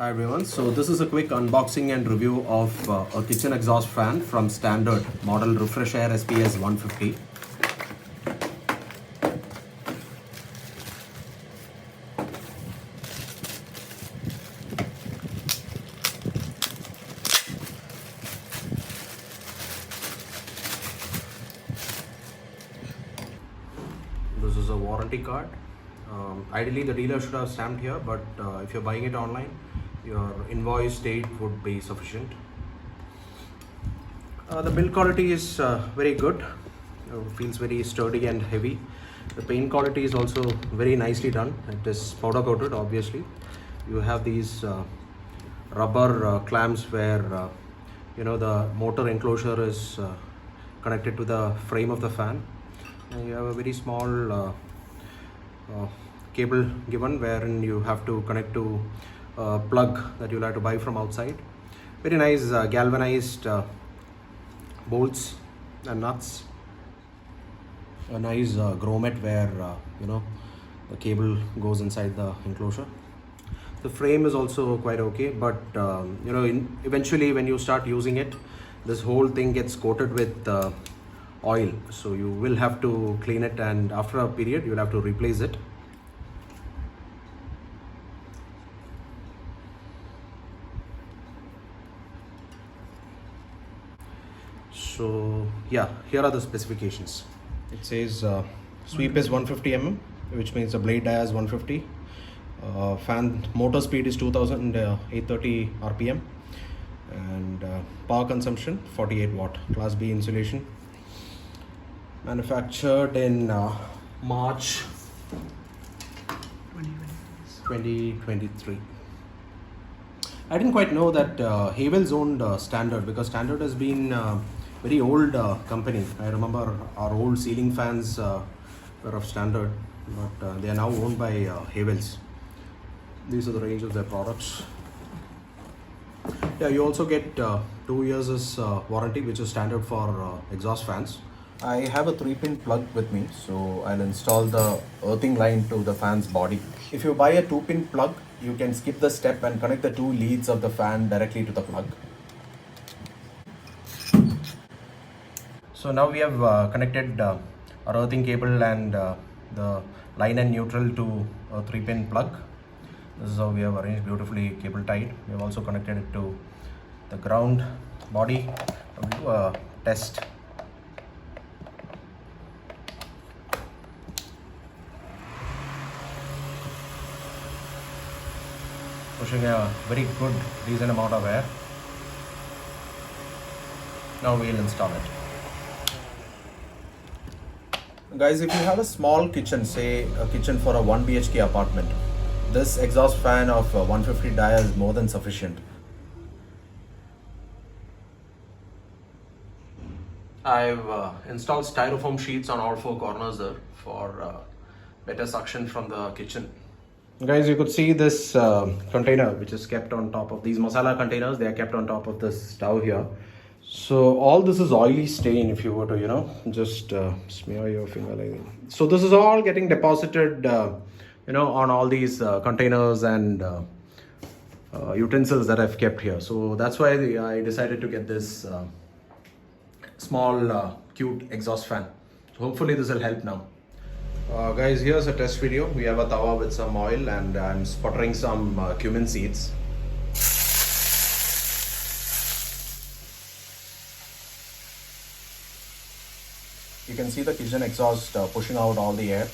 Hi everyone, so this is a quick unboxing and review of a kitchen exhaust fan from Standard model Refresh Air SPS150. This is a warranty card. Ideally the dealer should have stamped here, but if you're buying it online, your invoice date would be sufficient. The build quality is very good. Feels very sturdy and heavy. The paint quality is also very nicely done. It is powder coated, obviously. You have these rubber clamps where the motor enclosure is connected to the frame of the fan. And you have a very small cable given wherein you have to connect to a plug that you'll have to buy from outside. Very nice galvanized bolts and nuts. A nice grommet where the cable goes inside the enclosure. The frame is also quite okay, but eventually when you start using it, this whole thing gets coated with oil, so you will have to clean it, and after a period you'll have to replace it. So yeah, here are the specifications. It says sweep is 150 mm, which means the blade dia is 150. Fan motor speed is 2830 rpm, and power consumption 48 watt. Class B insulation. Manufactured in March 2023. I didn't quite know that Havells owned Standard, because Standard has been very old company. I remember our old ceiling fans were of Standard, but they are now owned by Havells. These are the range of their products. Yeah, you also get 2 years as warranty, which is standard for exhaust fans. I have a 3-pin plug with me, so I'll install the earthing line to the fan's body. If you buy a 2-pin plug, you can skip the step and connect the 2 leads of the fan directly to the plug. So now we have connected our earthing cable and the line and neutral to a 3-pin plug. This is how we have arranged beautifully, cable tied. We have also connected it to the ground body. We'll do a test. Pushing a very good decent amount of air. Now we'll install it. Guys, if you have a small kitchen, say a kitchen for a 1 BHK apartment, this exhaust fan of 150 dia is more than sufficient. I've installed styrofoam sheets on all 4 corners there for better suction from the kitchen. Guys, you could see this container which is kept on top of these masala containers. They are kept on top of this stove here. So all this is oily stain. If you were to just smear your finger like that. So this is all getting deposited on all these containers and utensils that I've kept here. So that's why I decided to get this small cute exhaust fan. So hopefully this will help now. Guys, here's a test video. We have a tawa with some oil, and I'm sputtering some cumin seeds. You can see the kitchen exhaust pushing out all the air.